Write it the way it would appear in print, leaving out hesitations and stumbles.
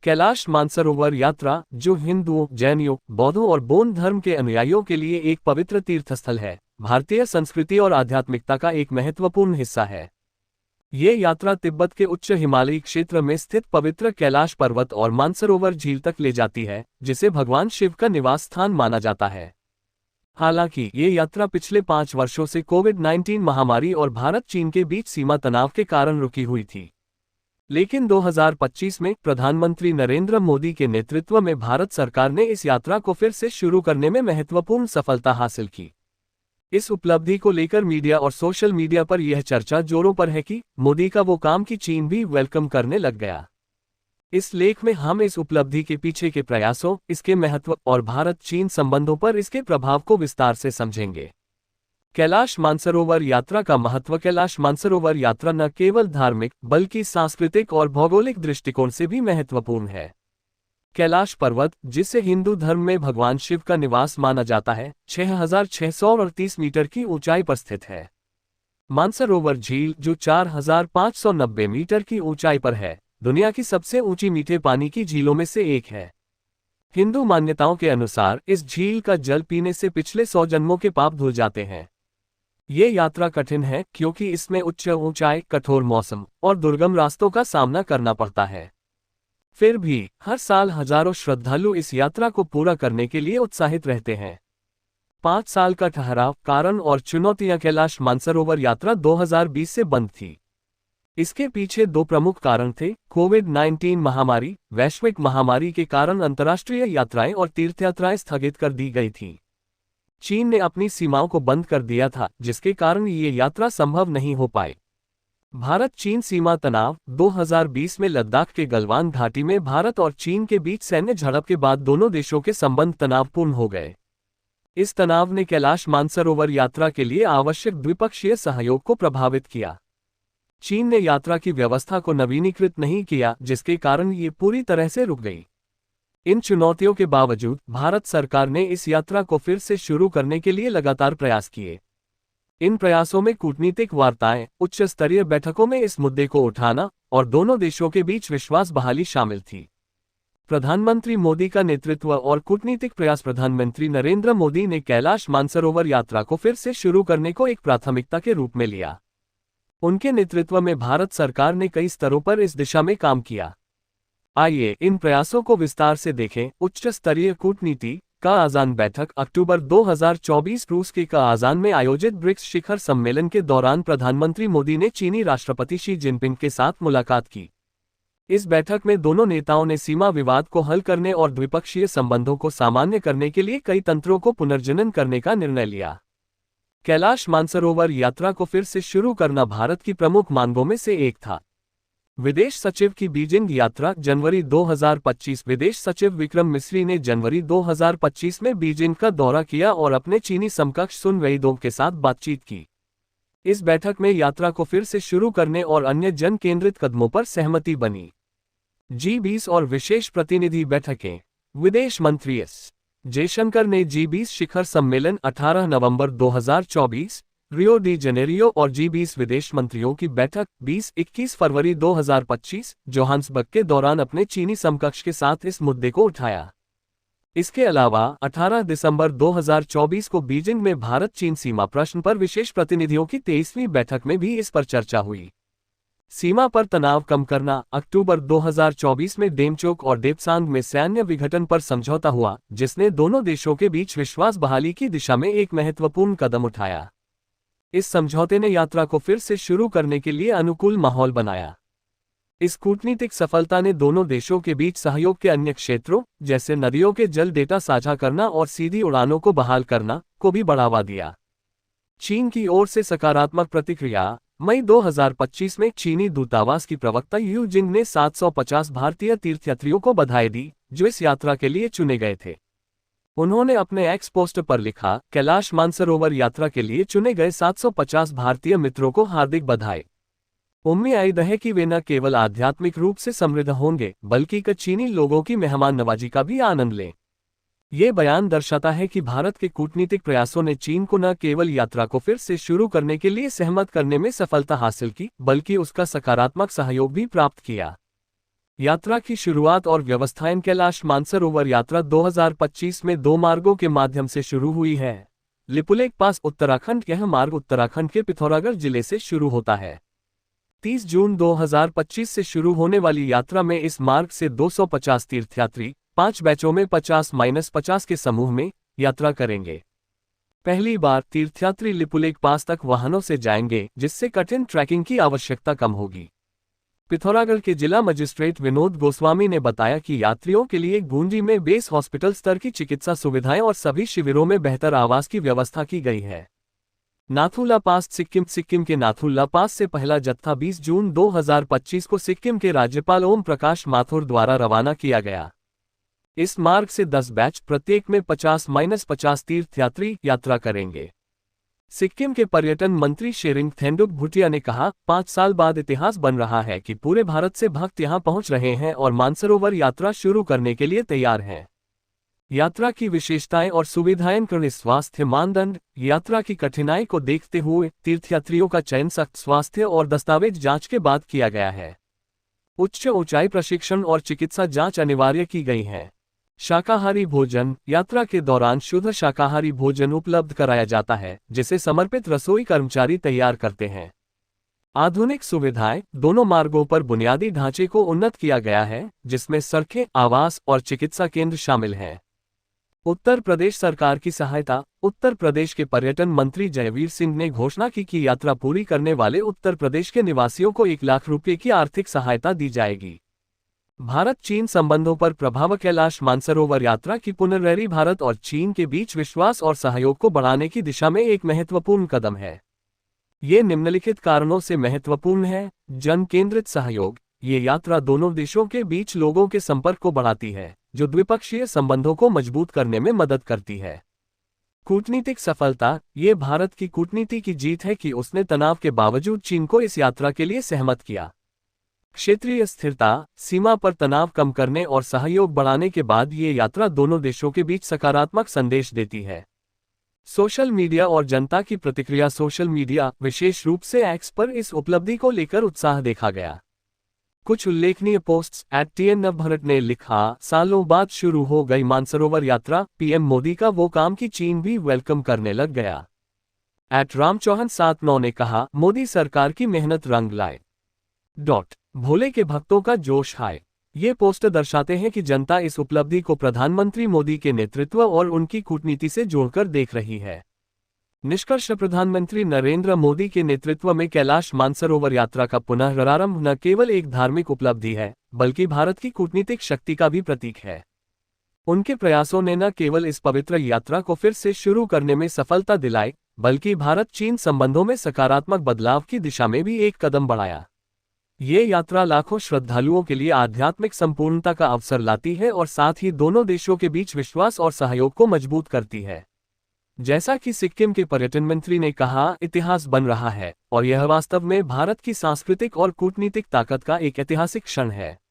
कैलाश मानसरोवर यात्रा, जो हिंदुओं, जैनियों, बौद्धों और बौद्ध धर्म के अनुयायियों के लिए एक पवित्र तीर्थस्थल है, भारतीय संस्कृति और आध्यात्मिकता का एक महत्वपूर्ण हिस्सा है। ये यात्रा तिब्बत के उच्च हिमालयी क्षेत्र में स्थित पवित्र कैलाश पर्वत और मानसरोवर झील तक ले जाती है, जिसे भगवान शिव का निवास स्थान माना जाता है। हालांकि ये यात्रा पिछले 5 वर्षों से कोविड-19 महामारी और भारत चीन के बीच सीमा तनाव के कारण रुकी हुई थी। लेकिन 2025 में प्रधानमंत्री नरेंद्र मोदी के नेतृत्व में भारत सरकार ने इस यात्रा को फिर से शुरू करने में महत्वपूर्ण सफलता हासिल की। इस उपलब्धि को लेकर मीडिया और सोशल मीडिया पर यह चर्चा जोरों पर है कि मोदी का वो काम कि चीन भी वेलकम करने लग गया। इस लेख में हम इस उपलब्धि के पीछे के प्रयासों, इसके महत्व और भारत-चीन संबंधों पर इसके प्रभाव को विस्तार से समझेंगे। कैलाश मानसरोवर यात्रा का महत्व। कैलाश मानसरोवर यात्रा न केवल धार्मिक बल्कि सांस्कृतिक और भौगोलिक दृष्टिकोण से भी महत्वपूर्ण है। कैलाश पर्वत, जिसे हिंदू धर्म में भगवान शिव का निवास माना जाता है, 6,638 मीटर की ऊंचाई पर स्थित है। मानसरोवर झील, जो 4,590 मीटर की ऊंचाई पर है, दुनिया की सबसे ऊंची मीठे पानी की झीलों में से एक है। हिंदू मान्यताओं के अनुसार इस झील का जल पीने से पिछले 100 जन्मों के पाप धुल जाते हैं। ये यात्रा कठिन है क्योंकि इसमें उच्च ऊंचाई, कठोर मौसम और दुर्गम रास्तों का सामना करना पड़ता है। फिर भी हर साल हजारों श्रद्धालु इस यात्रा को पूरा करने के लिए उत्साहित रहते हैं। 5 साल का ठहराव, कारण और चुनौतियां। कैलाश मानसरोवर यात्रा 2020 से बंद थी। इसके पीछे 2 प्रमुख कारण थे। कोविड-19 महामारी, वैश्विक महामारी के कारण अंतर्राष्ट्रीय यात्राएं और तीर्थयात्राएं स्थगित कर दी गई थीं। चीन ने अपनी सीमाओं को बंद कर दिया था, जिसके कारण ये यात्रा संभव नहीं हो पाई। भारत चीन सीमा तनाव। 2020 में लद्दाख के गलवान घाटी में भारत और चीन के बीच सैन्य झड़प के बाद दोनों देशों के संबंध तनावपूर्ण हो गए। इस तनाव ने कैलाश मानसरोवर यात्रा के लिए आवश्यक द्विपक्षीय सहयोग को प्रभावित किया। चीन ने यात्रा की व्यवस्था को नवीनीकृत नहीं किया, जिसके कारण ये पूरी तरह से रुक गई। इन चुनौतियों के बावजूद भारत सरकार ने इस यात्रा को फिर से शुरू करने के लिए लगातार प्रयास किए। इन प्रयासों में कूटनीतिक वार्ताएं, उच्च स्तरीय बैठकों में इस मुद्दे को उठाना और दोनों देशों के बीच विश्वास बहाली शामिल थी। प्रधानमंत्री मोदी का नेतृत्व और कूटनीतिक प्रयास। प्रधानमंत्री नरेंद्र मोदी ने कैलाश मानसरोवर यात्रा को फिर से शुरू करने को एक प्राथमिकता के रूप में लिया। उनके नेतृत्व में भारत सरकार ने कई स्तरों पर इस दिशा में काम किया। आइए इन प्रयासों को विस्तार से देखें। उच्च स्तरीय कूटनीति। काज़ान बैठक। अक्टूबर 2024 रूस के काज़ान में आयोजित ब्रिक्स शिखर सम्मेलन के दौरान प्रधानमंत्री मोदी ने चीनी राष्ट्रपति शी जिनपिंग के साथ मुलाकात की। इस बैठक में दोनों नेताओं ने सीमा विवाद को हल करने और द्विपक्षीय संबंधों को सामान्य करने के लिए कई तंत्रों को पुनर्जनन करने का निर्णय लिया। कैलाश मानसरोवर यात्रा को फिर से शुरू करना भारत की प्रमुख मांगों में से एक था। विदेश सचिव की बीजिंग यात्रा। जनवरी 2025। विदेश सचिव विक्रम मिस्री ने जनवरी 2025 में बीजिंग का दौरा किया और अपने चीनी समकक्ष सुन वेइदोंग के साथ बातचीत की। इस बैठक में यात्रा को फिर से शुरू करने और अन्य जन केंद्रित कदमों पर सहमति बनी। G20 और विशेष प्रतिनिधि बैठकें। विदेश मंत्री एस जयशंकर ने G20 शिखर सम्मेलन 18 नवंबर 2024, रियो डी जेनेरियो और G20 विदेश मंत्रियों की बैठक 20-21 फरवरी 2025, जोहान्सबर्ग के दौरान अपने चीनी समकक्ष के साथ इस मुद्दे को उठाया। इसके अलावा 18 दिसंबर 2024 को बीजिंग में भारत चीन सीमा प्रश्न पर विशेष प्रतिनिधियों की 23वीं बैठक में भी इस पर चर्चा हुई। सीमा पर तनाव कम करना। अक्टूबर 2024 में डेमचोक और देपसांग में सैन्य विघटन पर समझौता हुआ, जिसने दोनों देशों के बीच विश्वास बहाली की दिशा में एक महत्वपूर्ण कदम उठाया। इस समझौते ने यात्रा को फिर से शुरू करने के लिए अनुकूल माहौल बनाया। इस कूटनीतिक सफलता ने दोनों देशों के बीच सहयोग के अन्य क्षेत्रों, जैसे नदियों के जल डेटा साझा करना और सीधी उड़ानों को बहाल करना, को भी बढ़ावा दिया। चीन की ओर से सकारात्मक प्रतिक्रिया। मई 2025 में चीनी दूतावास की प्रवक्ता यू जिंग ने 750 भारतीय तीर्थयात्रियों को बधाई दी, जो इस यात्रा के लिए चुने गए थे। उन्होंने अपने एक्स पोस्ट पर लिखा, कैलाश मानसरोवर यात्रा के लिए चुने गए 750 भारतीय मित्रों को हार्दिक बधाई। उम्मीद है कि वे न केवल आध्यात्मिक रूप से समृद्ध होंगे, बल्कि चीनी लोगों की मेहमान नवाजी का भी आनंद लें। ये बयान दर्शाता है कि भारत के कूटनीतिक प्रयासों ने चीन को न केवल यात्रा को फिर से शुरू करने के लिए सहमत करने में सफलता हासिल की, बल्कि उसका सकारात्मक सहयोग भी प्राप्त किया। यात्रा की शुरुआत और व्यवस्थाएं। कैलाश मानसरोवर यात्रा 2025 में 2 मार्गों के माध्यम से शुरू हुई है। लिपुलेख पास उत्तराखंड। यह मार्ग उत्तराखंड के पिथौरागढ़ जिले से शुरू होता है। 30 जून 2025 से शुरू होने वाली यात्रा में इस मार्ग से 250 तीर्थयात्री 5 बैचों में 50-50 के समूह में यात्रा करेंगे। पहली बार तीर्थयात्री लिपुलेख पास तक वाहनों से जाएंगे, जिससे कठिन ट्रैकिंग की आवश्यकता कम होगी। पिथौरागढ़ के जिला मजिस्ट्रेट विनोद गोस्वामी ने बताया कि यात्रियों के लिए गूंजी में बेस हॉस्पिटल स्तर की चिकित्सा सुविधाएं और सभी शिविरों में बेहतर आवास की व्यवस्था की गई है। नाथुला पास सिक्किम के नाथुला पास से पहला जत्था 20 जून 2025 को सिक्किम के राज्यपाल ओम प्रकाश माथुर द्वारा रवाना किया गया। इस मार्ग से 10 बैच प्रत्येक में 50-50 तीर्थयात्री यात्रा करेंगे। सिक्किम के पर्यटन मंत्री शेरिंग थेंडुप भूटिया ने कहा, 5 साल बाद इतिहास बन रहा है कि पूरे भारत से भक्त यहां पहुंच रहे हैं और मानसरोवर यात्रा शुरू करने के लिए तैयार हैं। यात्रा की विशेषताएं और सुविधाएं। कड़े स्वास्थ्य मानदंड। यात्रा की कठिनाई को देखते हुए तीर्थयात्रियों का चयन सख्त स्वास्थ्य और दस्तावेज जांच के बाद किया गया है। उच्च ऊंचाई प्रशिक्षण और चिकित्सा जांच अनिवार्य की गई है। शाकाहारी भोजन। यात्रा के दौरान शुद्ध शाकाहारी भोजन उपलब्ध कराया जाता है, जिसे समर्पित रसोई कर्मचारी तैयार करते हैं। आधुनिक सुविधाएं। दोनों मार्गों पर बुनियादी ढांचे को उन्नत किया गया है, जिसमें सड़कें, आवास और चिकित्सा केंद्र शामिल हैं। उत्तर प्रदेश सरकार की सहायता। उत्तर प्रदेश के पर्यटन मंत्री जयवीर सिंह ने घोषणा की कि यात्रा पूरी करने वाले उत्तर प्रदेश के निवासियों को 1 लाख रुपये की आर्थिक सहायता दी जाएगी। भारत चीन संबंधों पर प्रभाव। कैलाश मानसरोवर यात्रा की पुनर्वैरी भारत और चीन के बीच विश्वास और सहयोग को बढ़ाने की दिशा में एक महत्वपूर्ण कदम है। ये निम्नलिखित कारणों से महत्वपूर्ण है। जन केंद्रित सहयोग। ये यात्रा दोनों देशों के बीच लोगों के संपर्क को बढ़ाती है, जो द्विपक्षीय संबंधों को मजबूत करने में मदद करती है। कूटनीतिक सफलता। ये भारत की कूटनीति की जीत है कि उसने तनाव के बावजूद चीन को इस यात्रा के लिए सहमत किया। क्षेत्रीय स्थिरता। सीमा पर तनाव कम करने और सहयोग बढ़ाने के बाद ये यात्रा दोनों देशों के बीच सकारात्मक संदेश देती है। सोशल मीडिया और जनता की प्रतिक्रिया। सोशल मीडिया, विशेष रूप से एक्स पर इस उपलब्धि को लेकर उत्साह देखा गया। कुछ उल्लेखनीय पोस्ट्स। @TN ने लिखा, सालों बाद शुरू हो गई मानसरोवर यात्रा, पीएम मोदी का वो काम कि चीन भी वेलकम करने लग गया। @रामचौहान79 ने कहा, मोदी सरकार की मेहनत रंग लाए। भोले के भक्तों का जोश हाय। ये पोस्ट दर्शाते हैं कि जनता इस उपलब्धि को प्रधानमंत्री मोदी के नेतृत्व और उनकी कूटनीति से जोड़कर देख रही है। निष्कर्ष। प्रधानमंत्री नरेंद्र मोदी के नेतृत्व में कैलाश मानसरोवर यात्रा का पुनरारंभ न केवल एक धार्मिक उपलब्धि है, बल्कि भारत की कूटनीतिक शक्ति का भी प्रतीक है। उनके प्रयासों ने न केवल इस पवित्र यात्रा को फिर से शुरू करने में सफलता दिलाई, बल्कि भारत चीन संबंधों में सकारात्मक बदलाव की दिशा में भी एक कदम बढ़ाया। ये यात्रा लाखों श्रद्धालुओं के लिए आध्यात्मिक संपूर्णता का अवसर लाती है और साथ ही दोनों देशों के बीच विश्वास और सहयोग को मजबूत करती है। जैसा कि सिक्किम के पर्यटन मंत्री ने कहा, इतिहास बन रहा है और यह वास्तव में भारत की सांस्कृतिक और कूटनीतिक ताकत का एक ऐतिहासिक क्षण है।